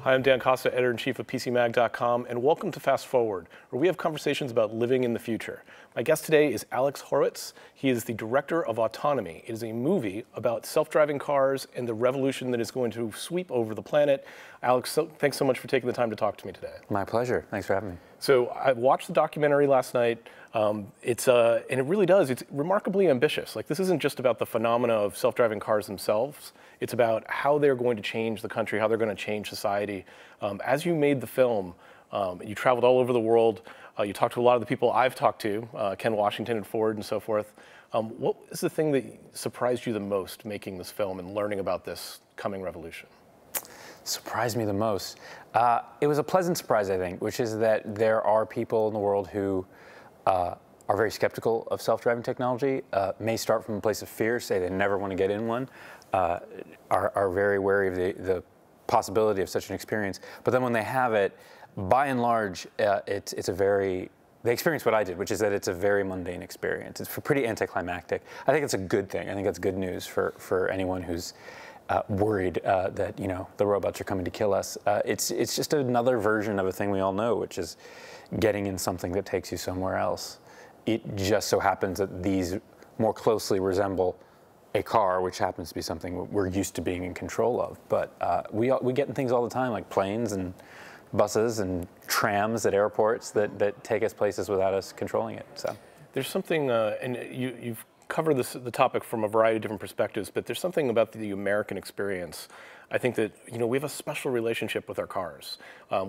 Hi, I'm Dan Costa, editor-in-chief of PCMag.com, and welcome to Fast Forward, where we have conversations about living in the future. My guest today is Alex Horwitz. He is the director of Autonomy. It is a movie about self-driving cars and the revolution that is going to sweep over the planet. Alex, thanks so much for taking the time to talk to me today. My pleasure. Thanks for having me. So I watched the documentary last night. And it really does. It's remarkably ambitious. Like, this isn't just about the phenomena of self-driving cars themselves. It's about how they're going to change the country, how they're going to change society. As you made the film, you traveled all over the world. You talked to a lot of the people I've talked to, Ken Washington and Ford and so forth. What is the thing that surprised you the most making this film and learning about this coming revolution? Surprised me the most. It was a pleasant surprise, I think, which is that there are people in the world who are very skeptical of self-driving technology, may start from a place of fear, say they never want to get in one, are very wary of the possibility of such an experience. But then when they have it, by and large, it's a very, they experience what I did, which is that it's a very mundane experience. It's pretty anticlimactic. I think it's a good thing. I think that's good news for anyone who's worried that, you know, the robots are coming to kill us. It's just another version of a thing we all know, which is getting in something that takes you somewhere else. It just so happens that these more closely resemble a car, which happens to be something we're used to being in control of. But we get in things all the time, like planes and buses and trams at airports that take us places without us controlling it. So there's something, and you've covered the topic from a variety of different perspectives, but there's something about the American experience. I think that, you know, we have a special relationship with our cars.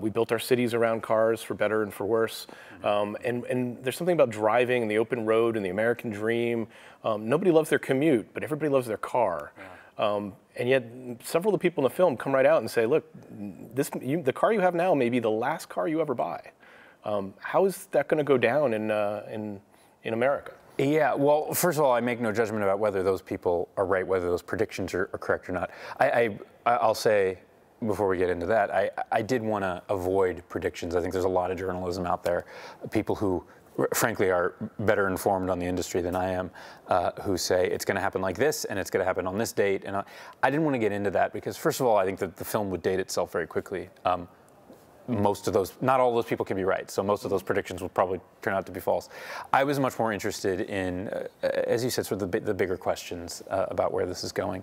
We built our cities around cars, for better and for worse. And there's something about driving and the open road and the American dream. Nobody loves their commute, but everybody loves their car. Yeah. And yet, several of the people in the film come right out and say, look, the car you have now may be the last car you ever buy. How is that going to go down in America? Yeah, well, first of all, I make no judgment about whether those people are right, whether those predictions are correct or not. I'll say, before we get into that, I did want to avoid predictions. I think there's a lot of journalism out there, people who, frankly, are better informed on the industry than I am, who say it's going to happen like this, and it's going to happen on this date. And I didn't want to get into that because, first of all, I think that the film would date itself very quickly. Most of those, not all those people can be right, so most of those predictions will probably turn out to be false. I was much more interested in, as you said, sort of the bigger questions about where this is going,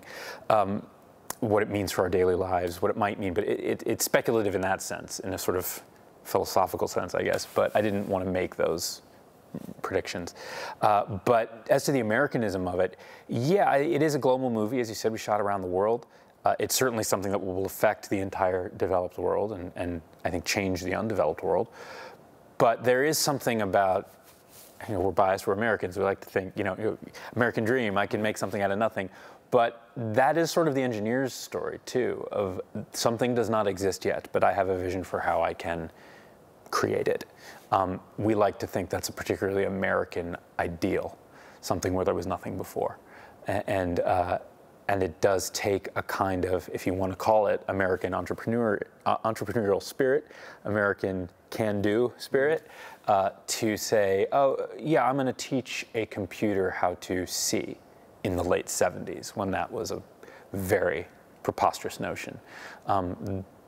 what it means for our daily lives, what it might mean, but it's speculative in that sense, in a sort of philosophical sense, I guess, but I didn't want to make those predictions. But as to the Americanism of it, yeah, it is a global movie. As you said, we shot around the world. It's certainly something that will affect the entire developed world and I think change the undeveloped world. But there is something about, you know, we're biased, we're Americans, we like to think, you know, American dream, I can make something out of nothing. But that is sort of the engineer's story too, of something does not exist yet, but I have a vision for how I can create it. We like to think that's a particularly American ideal, something where there was nothing before. And it does take a kind of, if you want to call it, American entrepreneurial spirit, American can-do spirit, to say, oh, yeah, I'm going to teach a computer how to see in the late 70s, when that was a very preposterous notion.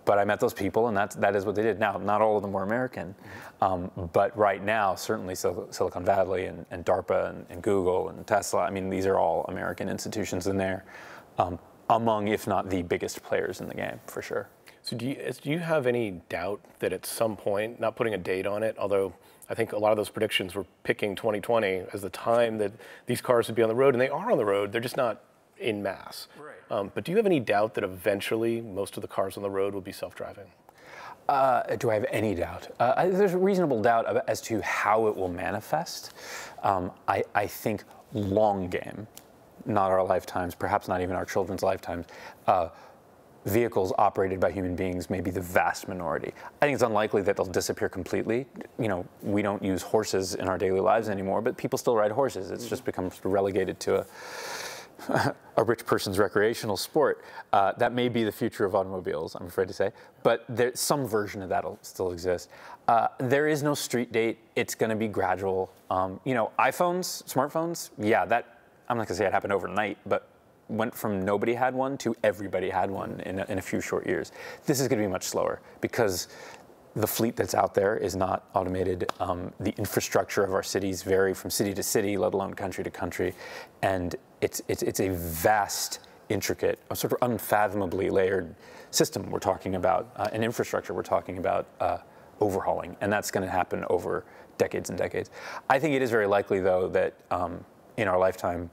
But I met those people, and that is what they did. Now, not all of them were American, but right now, certainly Silicon Valley and DARPA and Google and Tesla, I mean, these are all American institutions in there, among, if not the biggest players in the game, for sure. So do you have any doubt that at some point, not putting a date on it, although I think a lot of those predictions were picking 2020 as the time that these cars would be on the road, and they are on the road, they're just not en masse. Right. But do you have any doubt that eventually most of the cars on the road will be self-driving? Do I have any doubt? There's a reasonable doubt as to how it will manifest. I think long game, not our lifetimes, perhaps not even our children's lifetimes, vehicles operated by human beings may be the vast minority. I think it's unlikely that they'll disappear completely. You know, we don't use horses in our daily lives anymore, but people still ride horses. It's just become relegated to a rich person's recreational sport. That may be the future of automobiles, I'm afraid to say, but some version of that will still exist. There is no street date. It's going to be gradual. You know, iPhones, smartphones, yeah, that, I'm not going to say it happened overnight, but went from nobody had one to everybody had one in a few short years. This is going to be much slower because the fleet that's out there is not automated. The infrastructure of our cities vary from city to city, let alone country to country, and it's a vast, intricate, sort of unfathomably layered system we're talking about, an infrastructure we're talking about overhauling, and that's going to happen over decades and decades. I think it is very likely, though, that in our lifetime,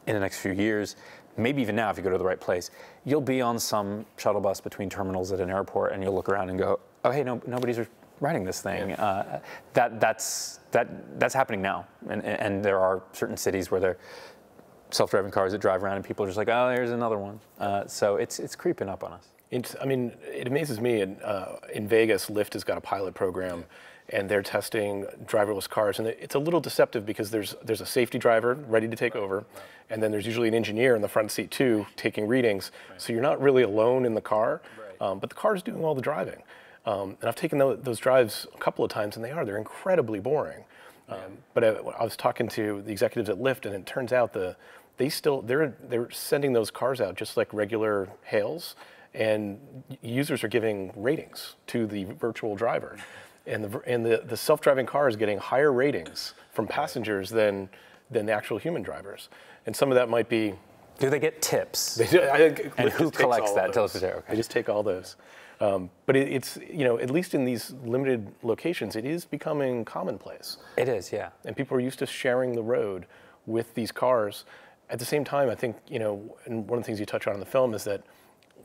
in the next few years, maybe even now if you go to the right place, you'll be on some shuttle bus between terminals at an airport and you'll look around and go, oh, hey, nobody's riding this thing. Yeah. That's happening now. And there are certain cities where there are self-driving cars that drive around and people are just like, oh, there's another one. So it's creeping up on us. I mean, it amazes me. In Vegas, Lyft has got a pilot program, and they're testing driverless cars. And it's a little deceptive because there's a safety driver ready to take over, and then there's usually an engineer in the front seat too, taking readings. So you're not really alone in the car, but the car's doing all the driving. And I've taken those drives a couple of times, and they're incredibly boring. But I was talking to the executives at Lyft, and it turns out they're sending those cars out just like regular hails, and users are giving ratings to the virtual driver. And the self-driving car is getting higher ratings from passengers than the actual human drivers. And some of that might be... Do they get tips? And who collects that? Tell us the okay. They just take all those. But it's, at least in these limited locations, it is becoming commonplace. It is, yeah. And people are used to sharing the road with these cars. At the same time, I think, and one of the things you touch on in the film is that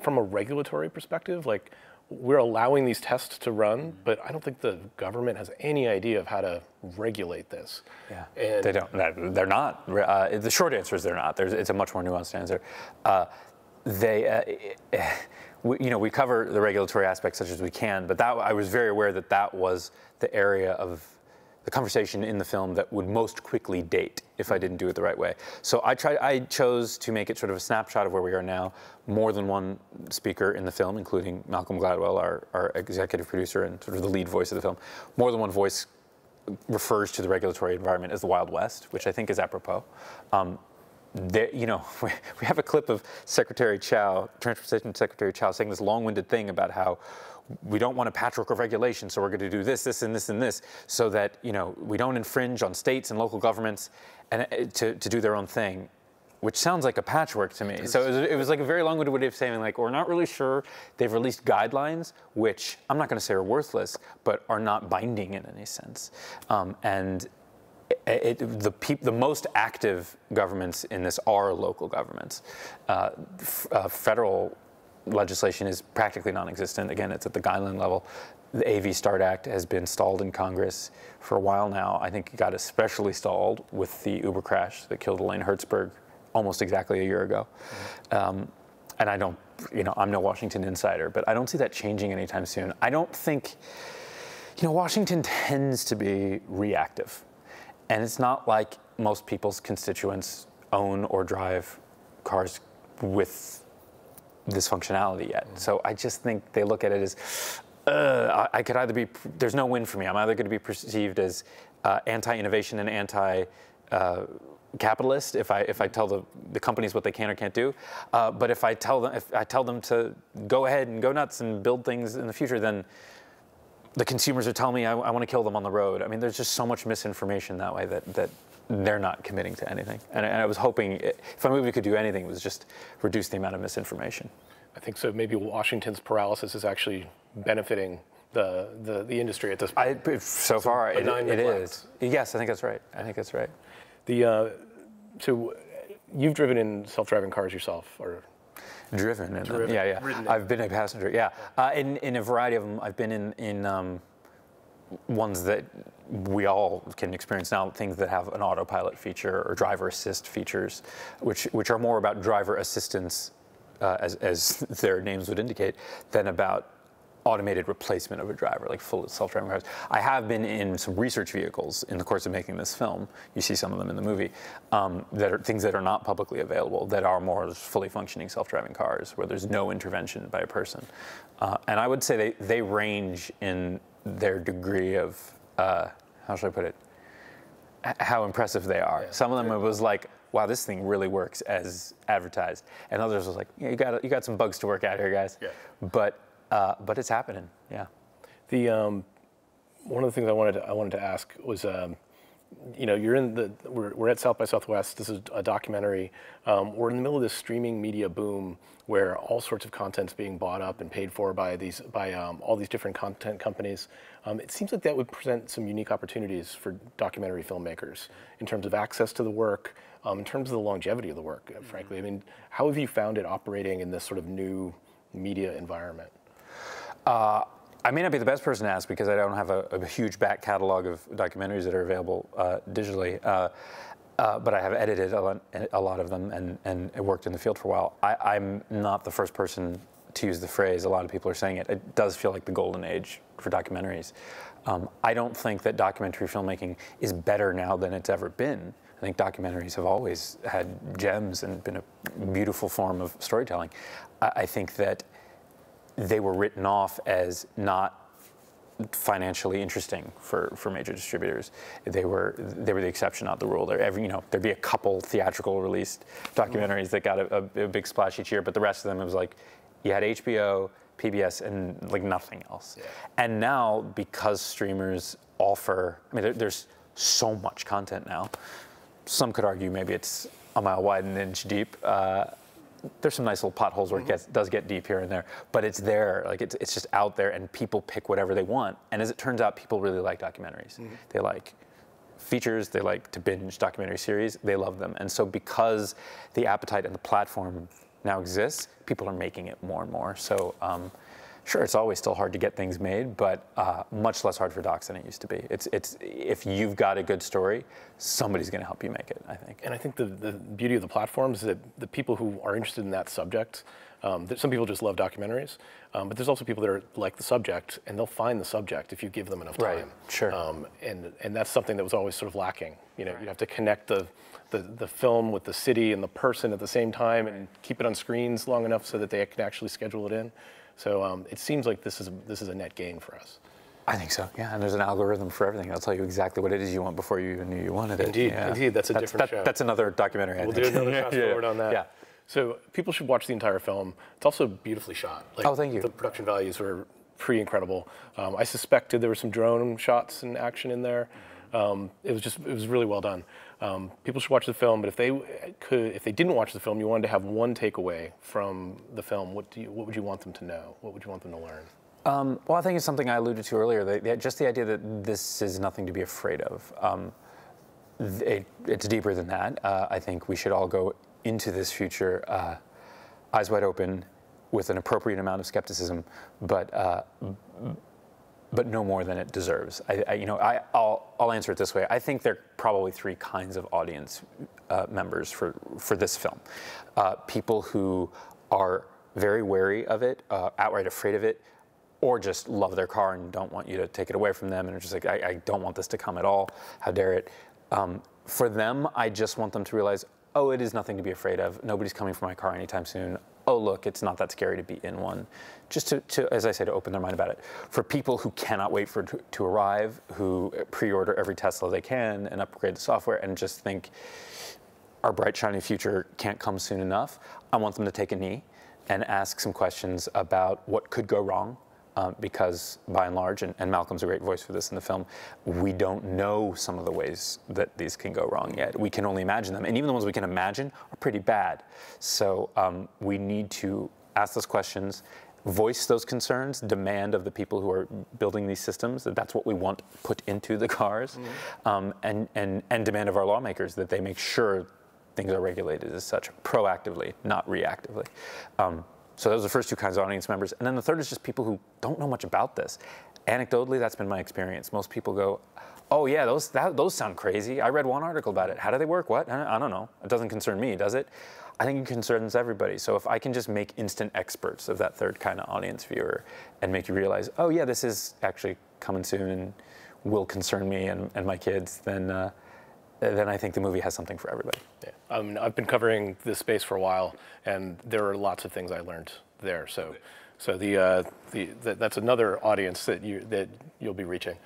from a regulatory perspective, like, we're allowing these tests to run, but I don't think the government has any idea of how to regulate this. Yeah, and they don't. They're not. The short answer is they're not. It's a much more nuanced answer. We cover the regulatory aspects such as we can, but I was very aware that was the area of the conversation in the film that would most quickly date if I didn't do it the right way. So I chose to make it sort of a snapshot of where we are now. More than one speaker in the film, including Malcolm Gladwell, our executive producer and sort of the lead voice of the film. More than one voice refers to the regulatory environment as the Wild West, which I think is apropos. We have a clip of Secretary Chow, Transportation Secretary Chow, saying this long-winded thing about how we don't want a patchwork of regulation, so we're going to do this, this, and this, and this, so that we don't infringe on states and local governments and to do their own thing, which sounds like a patchwork to me. So it was like a very long-winded way of saying, like, we're not really sure. They've released guidelines, which I'm not going to say are worthless, but are not binding in any sense. And the most active governments in this are local governments. Federal legislation is practically non-existent. Again, it's at the guideline level. The AV START Act has been stalled in Congress for a while now. I think it got especially stalled with the Uber crash that killed Elaine Hertzberg almost exactly a year ago. Mm-hmm. And I don't, I'm no Washington insider, but I don't see that changing anytime soon. I don't think, Washington tends to be reactive. And it's not like most people's constituents own or drive cars with this functionality yet. So I just think they look at it as, I could either be, there's no win for me. I'm either going to be perceived as anti-innovation and anti-capitalist if I tell the companies what they can or can't do. But if I tell them to go ahead and go nuts and build things in the future, then the consumers are telling me I want to kill them on the road. I mean, there's just so much misinformation that way that they're not committing to anything. And I was hoping if a movie could do anything, it was just reduce the amount of misinformation. I think so. Maybe Washington's paralysis is actually benefiting the industry at this point. So far, it is. Yes, I think that's right. So you've driven in self-driving cars yourself, or? Driven. Yeah. I've been a passenger. Yeah, in a variety of them. I've been in ones that we all can experience now. Things that have an autopilot feature or driver assist features, which are more about driver assistance, as their names would indicate, than about automated replacement of a driver, like full self-driving cars. I have been in some research vehicles in the course of making this film. You see some of them in the movie, that are things that are not publicly available, that are more fully functioning self-driving cars, where there's no intervention by a person. And I would say they range in their degree of, how should I put it, how impressive they are. Yeah. Some of them, it was like, wow, this thing really works as advertised. And others was like, yeah, you got some bugs to work out here, guys. Yeah. But it's happening. Yeah. The one of the things I wanted to ask was, you know, we're at South by Southwest. This is a documentary. We're in the middle of this streaming media boom where all sorts of content's being bought up and paid for by all these different content companies. It seems like that would present some unique opportunities for documentary filmmakers in terms of access to the work, in terms of the longevity of the work, frankly. I mean, how have you found it operating in this sort of new media environment? I may not be the best person to ask because I don't have a huge back catalog of documentaries that are available digitally, but I have edited a lot of them and worked in the field for a while. I'm not the first person to use the phrase. A lot of people are saying it. It does feel like the golden age for documentaries. I don't think that documentary filmmaking is better now than it's ever been. I think documentaries have always had gems and been a beautiful form of storytelling. I think that they were written off as not financially interesting for major distributors. They were the exception, not the rule. There'd be a couple theatrical released documentaries that got a big splash each year, but the rest of them, it was like you had HBO, PBS, and like nothing else. Yeah. And now, because streamers offer, I mean, there's so much content now. Some could argue maybe it's a mile wide and an inch deep. There's some nice little potholes where it does get deep here and there, but it's there. Like it's just out there, and people pick whatever they want. And as it turns out, people really like documentaries. They like features. They like to binge documentary series. They love them. And so because the appetite and the platform now exists, people are making it more and more. So sure, it's always still hard to get things made, but much less hard for docs than it used to be. It's if you've got a good story, somebody's going to help you make it, I think. And I think the beauty of the platforms is that the people who are interested in that subject, some people just love documentaries, but there's also people that are like the subject, and they'll find the subject if you give them enough time. Right. Sure. And that's something that was always sort of lacking. You know, you have to connect the film with the city and the person at the same time, and keep it on screens long enough so that they can actually schedule it in. So it seems like this is a net gain for us. I think so, yeah. And there's an algorithm for everything. It'll tell you exactly what it is you want before you even knew you wanted it. Indeed, yeah. indeed. That's a different show. That's another documentary, I think. We'll do another fast forward on that. Yeah. So people should watch the entire film. It's also beautifully shot. Like, oh, thank you. The production values were pretty incredible. I suspected there were some drone shots and action in there. It was really well done. People should watch the film, but if they didn't watch the film, you wanted to have one takeaway from the film, what would you want them to know? What would you want them to learn? Well, I think it's something I alluded to earlier, just the idea that this is nothing to be afraid of. It's deeper than that. I think we should all go into this future eyes wide open with an appropriate amount of skepticism, but no more than it deserves. I'll answer it this way. I think there are probably three kinds of audience members for this film. People who are very wary of it, outright afraid of it, or just love their car and don't want you to take it away from them and are just like, I don't want this to come at all. How dare it? For them, I just want them to realize, oh, it is nothing to be afraid of. Nobody's coming for my car anytime soon. Oh, look, it's not that scary to be in one. Just to, as I say, to open their mind about it. For people who cannot wait for it to arrive, who pre-order every Tesla they can and upgrade the software and just think our bright, shiny future can't come soon enough, I want them to take a knee and ask some questions about what could go wrong. Because by and large, and Malcolm's a great voice for this in the film, we don't know some of the ways that these can go wrong yet. We can only imagine them. And even the ones we can imagine are pretty bad. So we need to ask those questions, voice those concerns, demand of the people who are building these systems that that's what we want put into the cars, and demand of our lawmakers that they make sure things are regulated as such proactively, not reactively. So those are the first two kinds of audience members. And then the third is just people who don't know much about this. Anecdotally, that's been my experience. Most people go, oh yeah, those sound crazy. I read one article about it. How do they work? What? I don't know. It doesn't concern me, does it? I think it concerns everybody. So if I can just make instant experts of that third kind of audience viewer and make you realize, oh yeah, this is actually coming soon and will concern me and my kids, then I think the movie has something for everybody. Yeah. I've been covering this space for a while, and there are lots of things I learned there. So So that's another audience that you'll be reaching.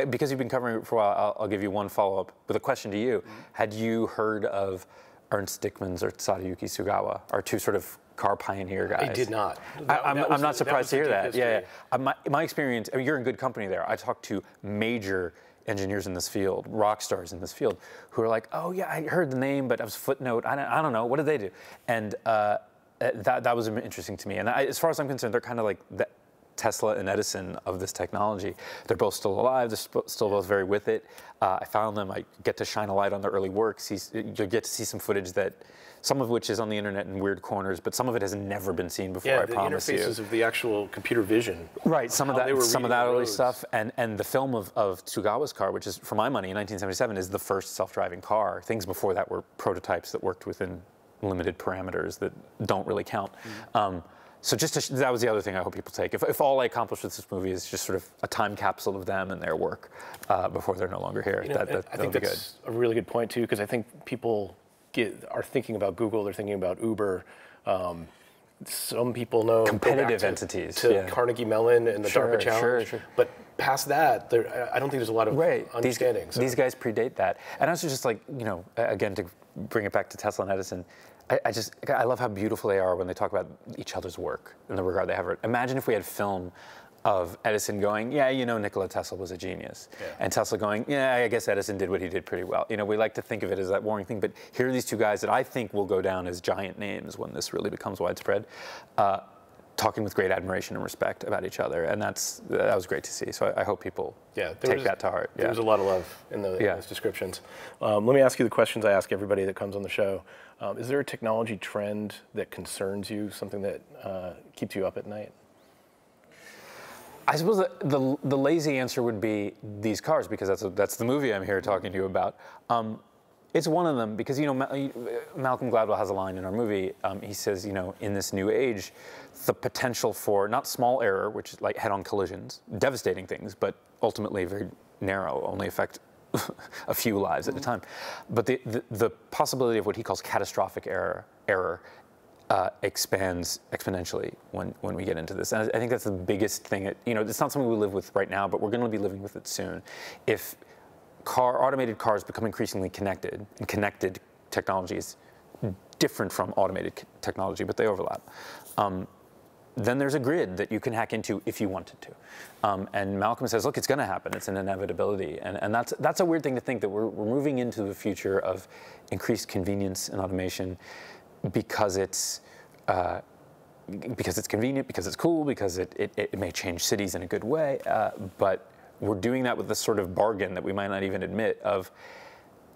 Because you've been covering it for a while, I'll give you one follow-up with a question to you. Had you heard of Ernst Dickmann's or Sadayuki Sugawa, our two sort of car pioneer guys? I did not. I'm not surprised to hear that. History. Yeah. My experience, I mean, you're in good company there. I talked to major engineers in this field, rock stars in this field, who are like, oh yeah, I heard the name, but I was footnote. I don't know. What did they do? And that was interesting to me. And as far as I'm concerned, they're kind of like the Tesla and Edison of this technology. They're both still alive. They're still both very with it. I found them. I get to shine a light on their early work. You'll get to see some footage that, some of which is on the internet in weird corners, but some of it has never been seen before. I promise you. The interfaces of the actual computer vision. Right. Some of that early stuff, and the film of Tsugawa's car, which is, for my money, in 1977, is the first self-driving car. Things before that were prototypes that worked within limited parameters that don't really count. So that was the other thing I hope people take. If all I accomplish with this movie is just sort of a time capsule of them and their work before they're no longer here, I think that's a really good point too, because I think people are thinking about Google, they're thinking about Uber. Some people know competitive entities to Carnegie Mellon and the DARPA Challenge, but past that, I don't think there's a lot of understanding. These guys predate that, and also just like, you know, again, to bring it back to Tesla and Edison, I love how beautiful they are when they talk about each other's work and the regard they have. Imagine if we had film of Edison going, yeah, you know, Nikola Tesla was a genius. Yeah. And Tesla going, yeah, I guess Edison did what he did pretty well. You know, we like to think of it as that boring thing, but here are these two guys that I think will go down as giant names when this really becomes widespread, talking with great admiration and respect about each other. And that was great to see. So I hope people take that to heart. There was a lot of love in those descriptions. Let me ask you the questions I ask everybody that comes on the show. Is there a technology trend that concerns you, something that keeps you up at night? I suppose the lazy answer would be these cars, because that's the movie I'm here talking to you about. It's one of them because, you know, Malcolm Gladwell has a line in our movie. He says, you know, in this new age, the potential for not small error, which is like head-on collisions, devastating things, but ultimately very narrow, only affect a few lives at a time. But the possibility of what he calls catastrophic error expands exponentially when we get into this. And I think that's the biggest thing. You know, it's not something we live with right now, but we're going to be living with it soon. If automated cars become increasingly connected, and connected technology is different from automated technology, but they overlap, then there's a grid that you can hack into if you wanted to. And Malcolm says, look, it's going to happen. It's an inevitability. And that's a weird thing to think, that we're moving into a future of increased convenience and automation because it's convenient, because it's cool, because it may change cities in a good way, but we're doing that with this sort of bargain that we might not even admit of,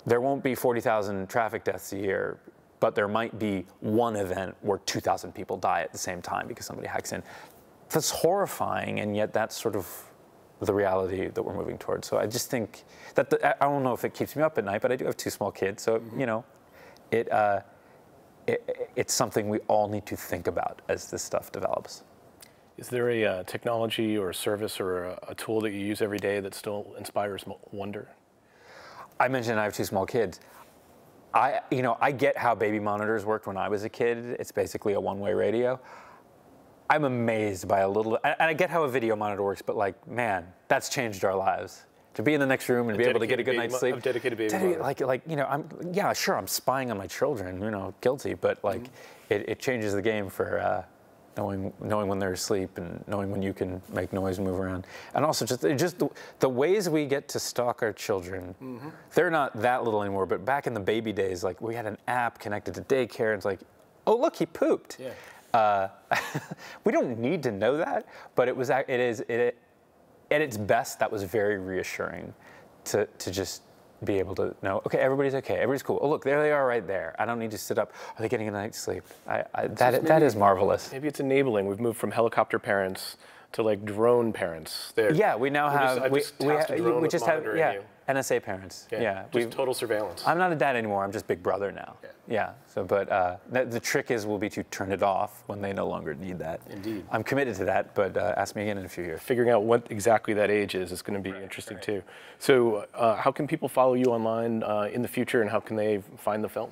there won't be 40,000 traffic deaths a year, but there might be one event where 2,000 people die at the same time because somebody hacks in. That's horrifying, and yet that's sort of the reality that we're moving towards. So I just think that, I don't know if it keeps me up at night, but I do have two small kids, so, you know, it's something we all need to think about as this stuff develops. Is there a technology or a service or a tool that you use every day that still inspires wonder? I mentioned I have two small kids. I get how baby monitors worked when I was a kid. It's basically a one-way radio. I'm amazed by and I get how a video monitor works, but like, man, that's changed our lives. To be in the next room and be able to get a good night's sleep. A dedicated baby monitor. Like, you know, I'm spying on my children, you know, guilty, but like, it changes the game for knowing when they're asleep and knowing when you can make noise and move around. And also just the ways we get to stalk our children, they're not that little anymore, but back in the baby days, like, we had an app connected to daycare, and it's like, oh, look, he pooped. Yeah. We don't need to know that, but at its best, that was very reassuring to just be able to know, okay, everybody's okay, everybody's cool. Oh, look, there they are right there. I don't need to sit up. Are they getting a night's sleep? That is marvelous. Maybe it's enabling. We've moved from helicopter parents to like drone parents. Yeah, we now have, we just have, NSA parents. Yeah. Just total surveillance. I'm not a dad anymore. I'm just big brother now. Yeah. So, but the trick will be to turn it off when they no longer need that. Indeed. I'm committed to that, but ask me again in a few years. Figuring out what exactly that age is going to be interesting too. So how can people follow you online in the future, and how can they find the film?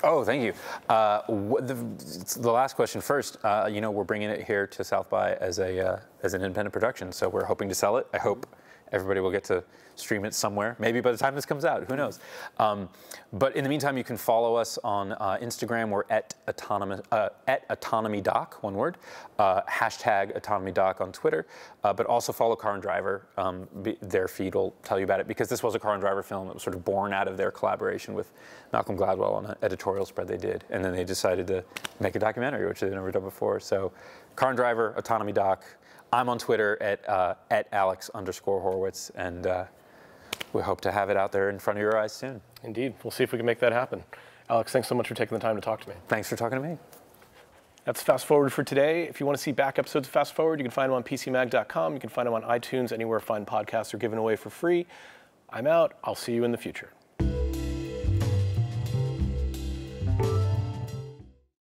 Oh, thank you. The last question first. We're bringing it here to South by as an independent production, so we're hoping to sell it. I hope everybody will get to stream it somewhere. Maybe by the time this comes out, who knows? But in the meantime, you can follow us on Instagram. We're at AutonomyDoc, one word. Hashtag AutonomyDoc on Twitter. But also follow Car and Driver. Their feed will tell you about it, because this was a Car and Driver film that was sort of born out of their collaboration with Malcolm Gladwell on an editorial spread they did. And then they decided to make a documentary, which they've never done before. So Car and Driver, AutonomyDoc. I'm on Twitter at Alex_Horwitz, and we hope to have it out there in front of your eyes soon. Indeed. We'll see if we can make that happen. Alex, thanks so much for taking the time to talk to me. Thanks for talking to me. That's Fast Forward for today. If you want to see back episodes of Fast Forward, you can find them on PCMag.com. You can find them on iTunes, anywhere fine podcasts are given away for free. I'm out. I'll see you in the future.